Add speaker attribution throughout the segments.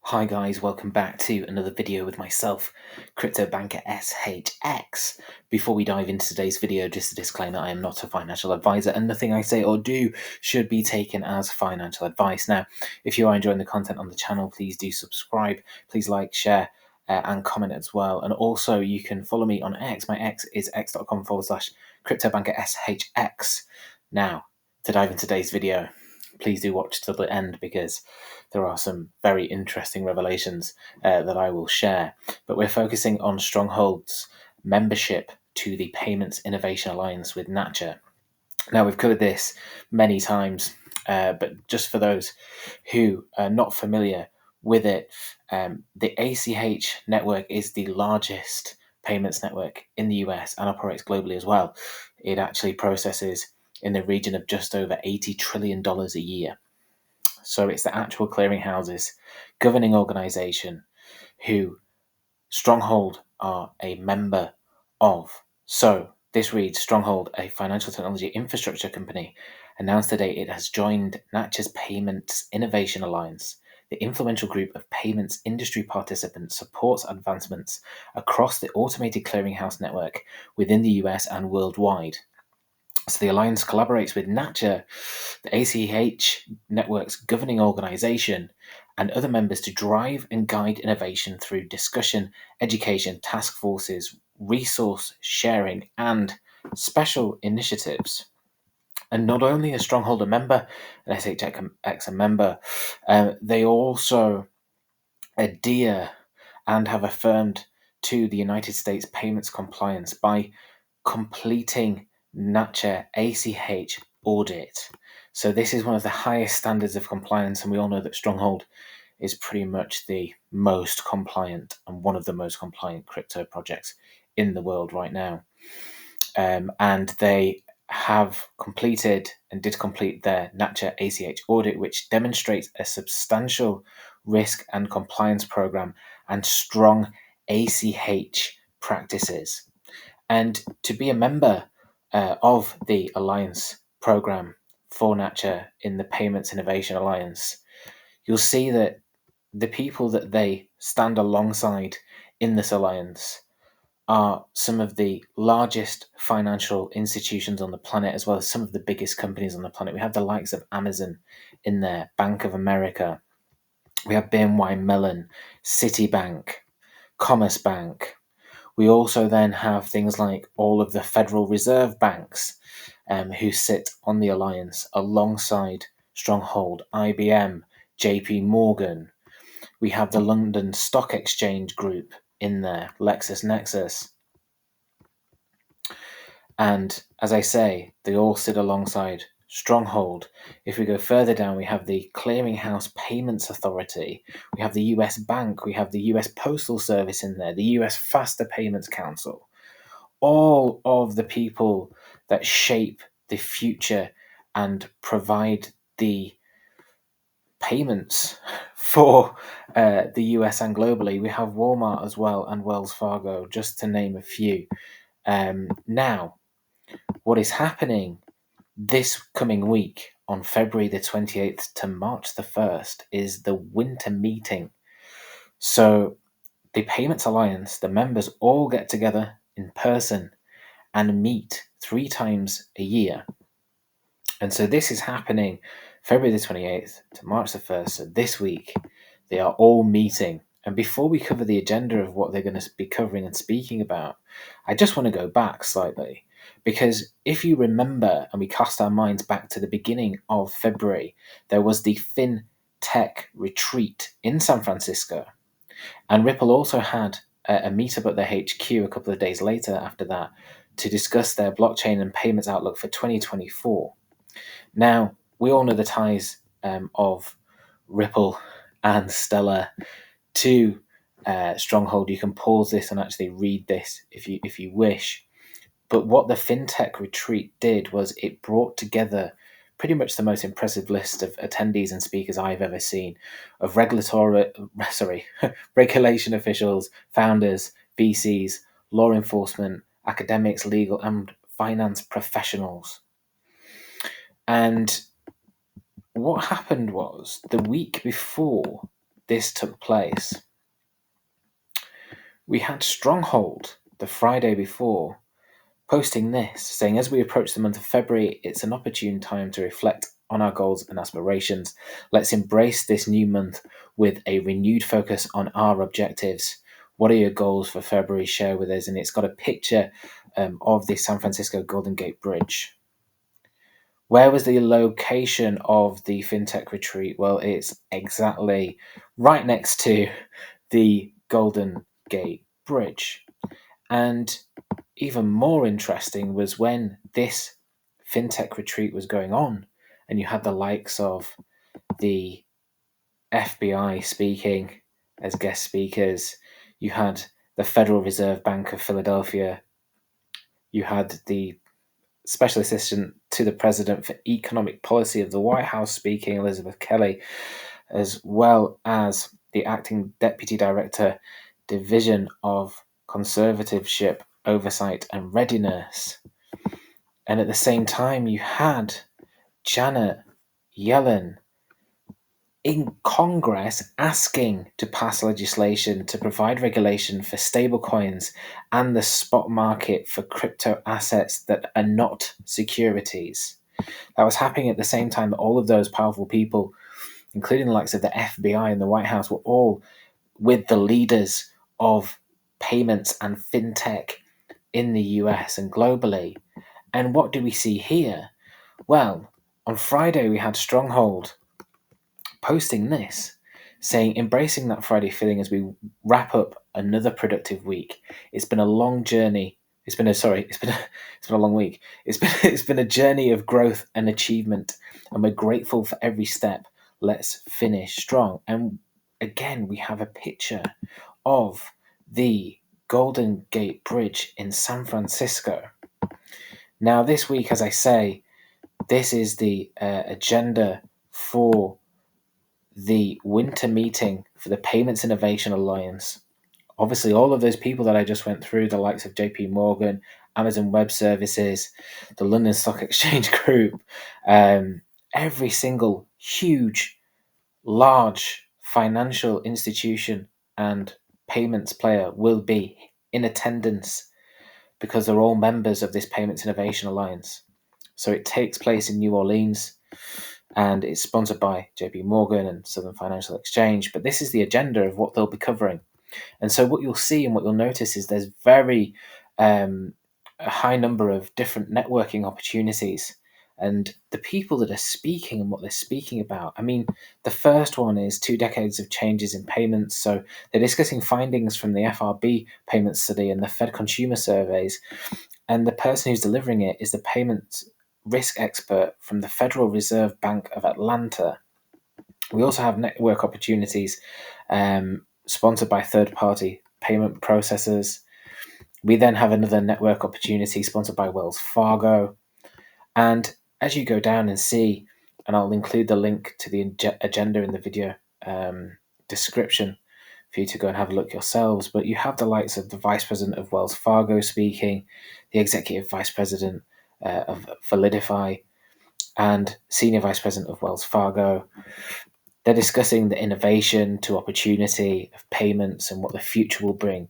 Speaker 1: Hi guys, welcome back to another video with myself, crypto banker SHX. Before we dive into today's video, just a disclaimer, I am not a financial advisor and nothing I say or do should be taken as financial advice. Now, if you are enjoying the content on the channel, please do subscribe, please like, share, and comment as well. And also you can follow me on X. My X is x.com/crypto banker SHX. Now, to dive into today's video, please do watch till the end because there are some very interesting revelations that I will share. But we're focusing on Stronghold's membership to the Payments Innovation Alliance with Nacha. Now, we've covered this many times, but just for those who are not familiar with it, the ACH network is the largest payments network in the US and operates globally as well. It actually processes in the region of just over $80 trillion a year. So it's the actual clearinghouses, governing organisation, who Stronghold are a member of. So this reads, Stronghold, a financial technology infrastructure company, announced today it has joined Nacha's Payments Innovation Alliance. The influential group of payments industry participants supports advancements across the automated clearinghouse network within the US and worldwide. So the Alliance collaborates with Nacha, the ACH network's governing organisation, and other members to drive and guide innovation through discussion, education, task forces, resource sharing, and special initiatives. And not only is Stronghold a member, and SHX a member, they also adhere and have affirmed to the United States payments compliance by completing Nacha ACH Audit. So this is one of the highest standards of compliance, and we all know that Stronghold is pretty much the most compliant and one of the most compliant crypto projects in the world right now. And they have completed and did complete their Nacha ACH audit, which demonstrates a substantial risk and compliance program and strong ACH practices. And to be a member of the Alliance program for Nacha in the Payments Innovation Alliance, you'll see that the people that they stand alongside in this alliance are some of the largest financial institutions on the planet, as well as some of the biggest companies on the planet. We have the likes of Amazon in there, Bank of America, we have BNY Mellon, Citibank, Commerce Bank. We also then have things like all of the Federal Reserve banks who sit on the alliance alongside Stronghold, IBM, JP Morgan. We have the London Stock Exchange Group in there, LexisNexis. And as I say, they all sit alongside Stronghold. If we go further down, we have the Clearinghouse Payments Authority, we have the US Bank, we have the US Postal Service in there, the US Faster Payments Council. All of the people that shape the future and provide the payments for the US and globally. We have Walmart as well and Wells Fargo, just to name a few. Now, what is happening this coming week on February the 28th to March the 1st is the winter meeting. So the Payments Alliance, the members all get together in person and meet 3 times a year. And so this is happening February the 28th to March the 1st. So this week, they are all meeting. And before we cover the agenda of what they're going to be covering and speaking about, I just want to go back slightly. Because if you remember, and we cast our minds back to the beginning of February, there was the FinTech Retreat in San Francisco. And Ripple also had a meetup at their HQ a couple of days later after that to discuss their blockchain and payments outlook for 2024. Now, we all know the ties of Ripple and Stellar to Stronghold. You can pause this and actually read this if you wish. But what the FinTech Retreat did was it brought together pretty much the most impressive list of attendees and speakers I've ever seen, of regulation officials, founders, VCs, law enforcement, academics, legal, and finance professionals. And what happened was the week before this took place, we had Stronghold the Friday before posting this, saying, as we approach the month of February, it's an opportune time to reflect on our goals and aspirations. Let's embrace this new month with a renewed focus on our objectives. What are your goals for February? Share with us. And it's got a picture of the San Francisco Golden Gate Bridge. Where was the location of the FinTech Retreat? Well, it's exactly right next to the Golden Gate Bridge. And even more interesting was when this FinTech Retreat was going on, and you had the likes of the FBI speaking as guest speakers, you had the Federal Reserve Bank of Philadelphia, you had the Special Assistant to the President for Economic Policy of the White House speaking, Elizabeth Kelly, as well as the Acting Deputy Director, Division of Conservatorship, Oversight and Readiness. And at the same time, you had Janet Yellen in Congress asking to pass legislation to provide regulation for stablecoins and the spot market for crypto assets that are not securities. That was happening at the same time that all of those powerful people, including the likes of the FBI and the White House, were all with the leaders of payments and fintech in the US and globally. And what do we see here? Well, on Friday we had Stronghold posting this, saying, embracing that Friday feeling as we wrap up another productive week. It's been a long journey. It's been a long week. It's been a journey of growth and achievement, and we're grateful for every step. Let's finish strong. And again, we have a picture of the Golden Gate Bridge in San Francisco. Now, this week, as I say, this is the agenda for the winter meeting for the Payments Innovation Alliance. Obviously, all of those people that I just went through, the likes of JP Morgan, Amazon Web Services, the London Stock Exchange Group, every single huge, large financial institution and payments player will be in attendance because they're all members of this Payments Innovation Alliance. So it takes place in New Orleans, and it's sponsored by JP Morgan and Southern Financial Exchange. But this is the agenda of what they'll be covering. And so what you'll see and what you'll notice is there's very a high number of different networking opportunities. And the people that are speaking and what they're speaking about, I mean, the first one is 2 decades of changes in payments. So they're discussing findings from the FRB payment study and the Fed consumer surveys. And the person who's delivering it is the payments risk expert from the Federal Reserve Bank of Atlanta. We also have network opportunities sponsored by third-party payment processors. We then have another network opportunity sponsored by Wells Fargo. And as you go down and see, and I'll include the link to the agenda in the video description for you to go and have a look yourselves, but you have the likes of the Vice President of Wells Fargo speaking, the Executive Vice President of Validify, and Senior Vice President of Wells Fargo. They're discussing the innovation to opportunity of payments and what the future will bring.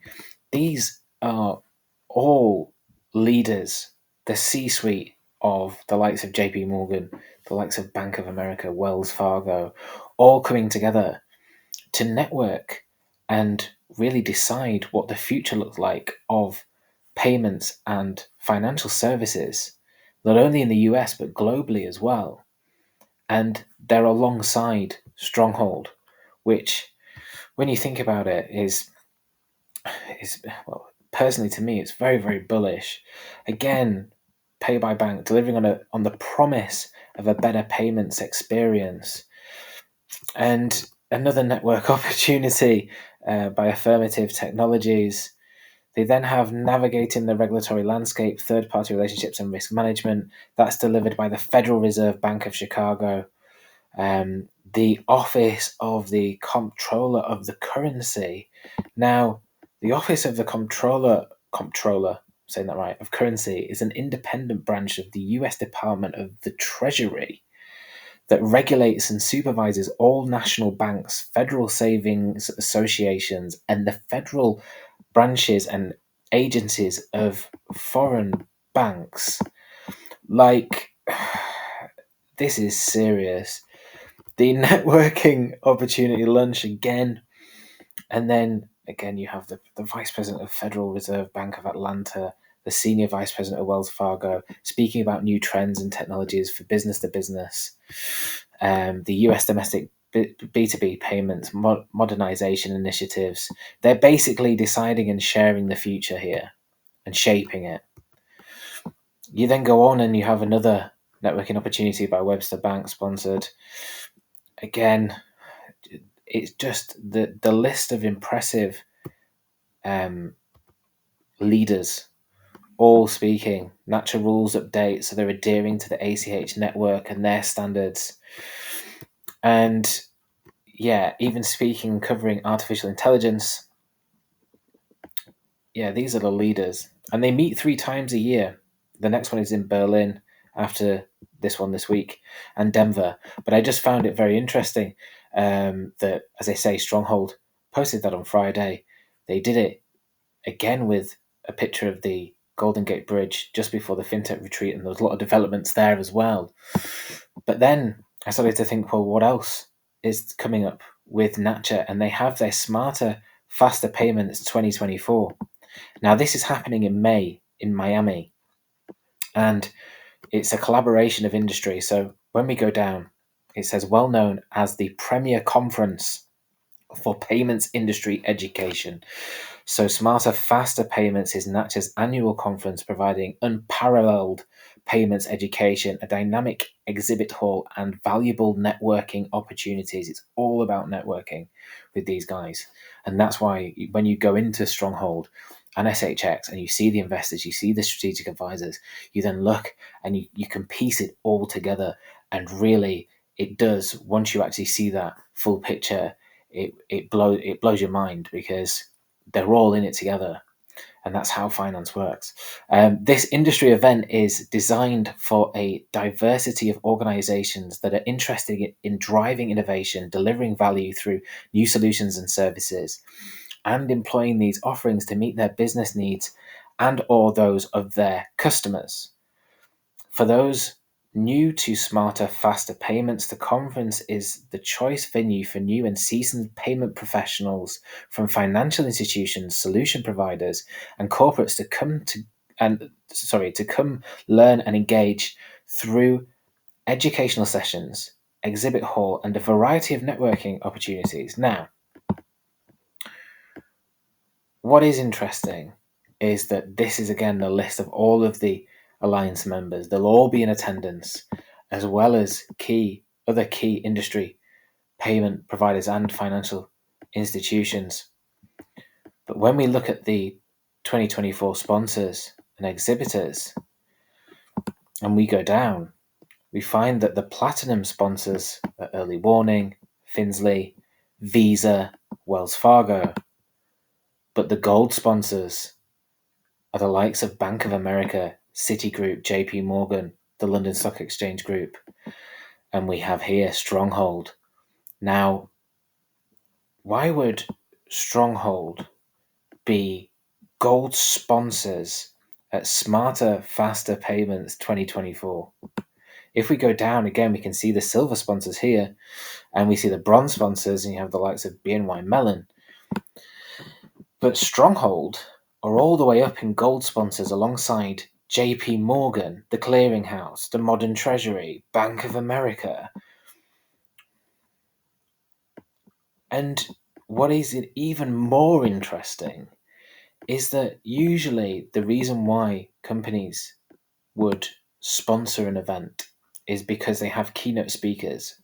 Speaker 1: These are all leaders, the C-suite of the likes of JP Morgan, the likes of Bank of America, Wells Fargo, all coming together to network and really decide what the future looks like of payments and financial services, not only in the US, but globally as well. And they're alongside Stronghold, which, when you think about it, is well, personally to me, it's very, very bullish. Again, Pay by Bank delivering on the promise of a better payments experience, and another network opportunity by Affirmative Technologies. They then have navigating the regulatory landscape, third-party relationships, and risk management. That's delivered by the Federal Reserve Bank of Chicago. The Office of the Comptroller of the Currency. Now, the Office of the Comptroller, saying that right, of Currency is an independent branch of the US Department of the Treasury. that regulates and supervises all national banks, federal savings associations, and the federal branches and agencies of foreign banks. Like, this is serious. The networking opportunity lunch again. And then again, you have the Vice President of Federal Reserve Bank of Atlanta, the Senior Vice President of Wells Fargo, speaking about new trends and technologies for business to business, the US domestic B2B payments, modernization initiatives. They're basically deciding and sharing the future here and shaping it. You then go on and you have another networking opportunity by Webster Bank sponsored. Again, it's just the list of impressive leaders all speaking. Nacha rules update, so they're adhering to the ACH network and their standards. And yeah, even speaking, covering artificial intelligence. Yeah, these are the leaders. And they meet 3 times a year. The next one is in Berlin after this one this week, and Denver. But I just found it very interesting that, as I say, Stronghold posted that on Friday. They did it again with a picture of the Golden Gate Bridge just before the FinTech Retreat, and there was a lot of developments there as well. But then I started to think, well, what else is coming up with Nacha? And they have their Smarter, Faster Payments 2024. Now, this is happening in May in Miami, and it's a collaboration of industry. So when we go down, it says well known as the premier conference for payments industry education. So Smarter, Faster Payments is Nacha's annual conference providing unparalleled payments education, a dynamic exhibit hall, and valuable networking opportunities. It's all about networking with these guys. And that's why when you go into Stronghold and SHX and you see the investors, you see the strategic advisors, you then look and you can piece it all together. And really, it does, once you actually see that full picture, it blows your mind, because they're all in it together, and that's how finance works. This industry event is designed for a diversity of organizations that are interested in driving innovation, delivering value through new solutions and services, and employing these offerings to meet their business needs and or those of their customers. For those new to Smarter, Faster Payments, the conference is the choice venue for new and seasoned payment professionals from financial institutions, solution providers, and corporates to come learn and engage through educational sessions, exhibit hall, and a variety of networking opportunities. Now, what is interesting is that this is again the list of all of the Alliance members. They'll all be in attendance, as well as other key industry payment providers and financial institutions. But when we look at the 2024 sponsors and exhibitors, and we go down, we find that the platinum sponsors are Early Warning, Finsley, Visa, Wells Fargo. But the gold sponsors are the likes of Bank of America, Citigroup, JP Morgan, the London Stock Exchange Group, and we have here Stronghold. Now, why would Stronghold be gold sponsors at Smarter, Faster Payments 2024? If we go down again, we can see the silver sponsors here, and we see the bronze sponsors, and you have the likes of BNY Mellon. But Stronghold are all the way up in gold sponsors alongside JP Morgan, the Clearinghouse, the Modern Treasury, Bank of America. And what is it even more interesting is that usually the reason why companies would sponsor an event is because they have keynote speakers,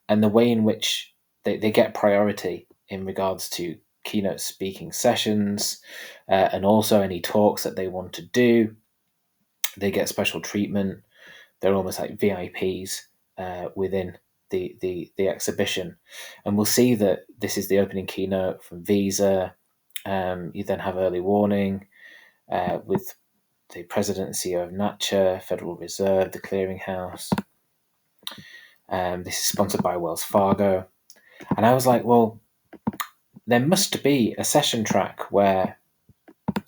Speaker 1: and the way in which they get priority in regards to keynote speaking sessions, and also any talks that they want to do. They get special treatment. They're almost like VIPs within the exhibition. And we'll see that this is the opening keynote from Visa. You then have Early Warning with the president and CEO of Nacha, Federal Reserve, the Clearinghouse. This is sponsored by Wells Fargo. And I was like, well, there must be a session track where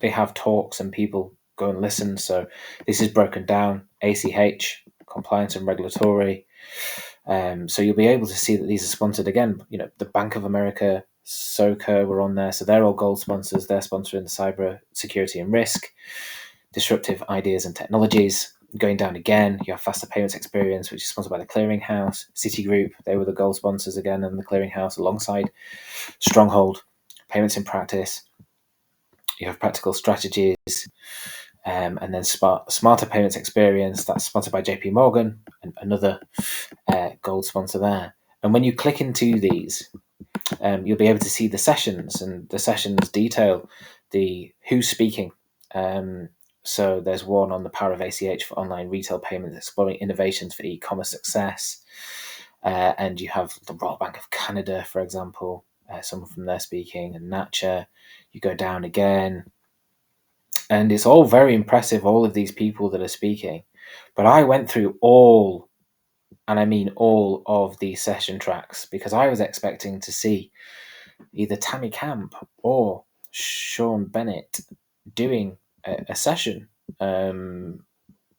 Speaker 1: they have talks and people go and listen. So this is broken down: ACH, compliance and regulatory. So you'll be able to see that these are sponsored again. You know, the Bank of America, SOCA were on there. So they're all gold sponsors. They're sponsoring the cyber security and risk, disruptive ideas and technologies. Going down again, you have faster payments experience, which is sponsored by the Clearinghouse. Citigroup, they were the gold sponsors again, and the Clearinghouse alongside Stronghold, payments in practice. You have practical strategies, and then smarter payments experience. That's sponsored by JP Morgan, and another gold sponsor there. And when you click into these, you'll be able to see the sessions, and the sessions detail the who's speaking. So there's one on the power of ACH for online retail payments, exploring innovations for e-commerce success. And you have the Royal Bank of Canada, for example, someone from there speaking, and Nacha. You go down again, and it's all very impressive, all of these people that are speaking. But I went through all, and I mean all, of these session tracks because I was expecting to see either Tammy Camp or Sean Bennett doing a session,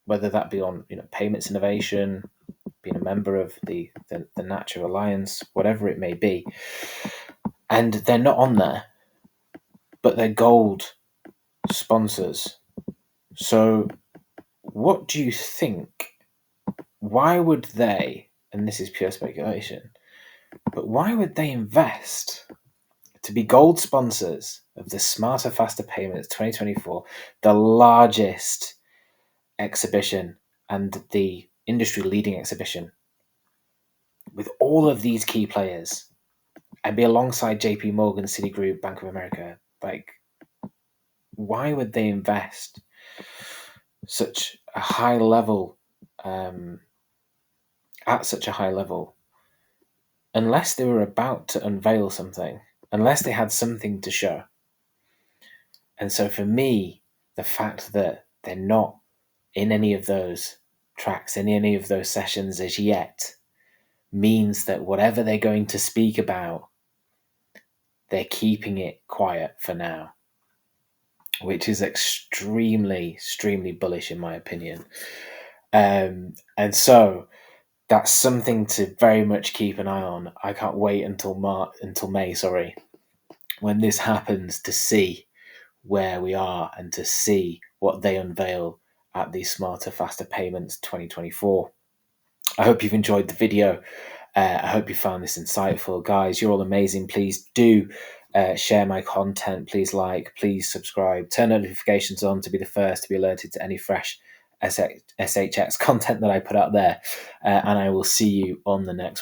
Speaker 1: whether that be on payments innovation, being a member of the Nacha Alliance, whatever it may be. And they're not on there, but they're gold sponsors. So what do you think? Why would they, and this is pure speculation, but why would they invest to be gold sponsors of the Smarter, Faster Payments 2024, the largest exhibition and the industry-leading exhibition, with all of these key players, and be alongside JP Morgan, Citigroup, Bank of America? Like, why would they invest such a high level, at such a high level, unless they were about to unveil something, unless they had something to show? And so for me, the fact that they're not in any of those tracks, in any of those sessions as yet, means that whatever they're going to speak about, they're keeping it quiet for now, which is extremely, extremely bullish in my opinion. And so that's something to very much keep an eye on. I can't wait until May, when this happens, to see where we are and to see what they unveil at the Smarter, Faster Payments 2024. I hope you've enjoyed the video. I hope you found this insightful. Guys, you're all amazing. Please do share my content. Please like, please subscribe, turn notifications on to be the first to be alerted to any fresh SHX content that I put out there. And I will see you on the next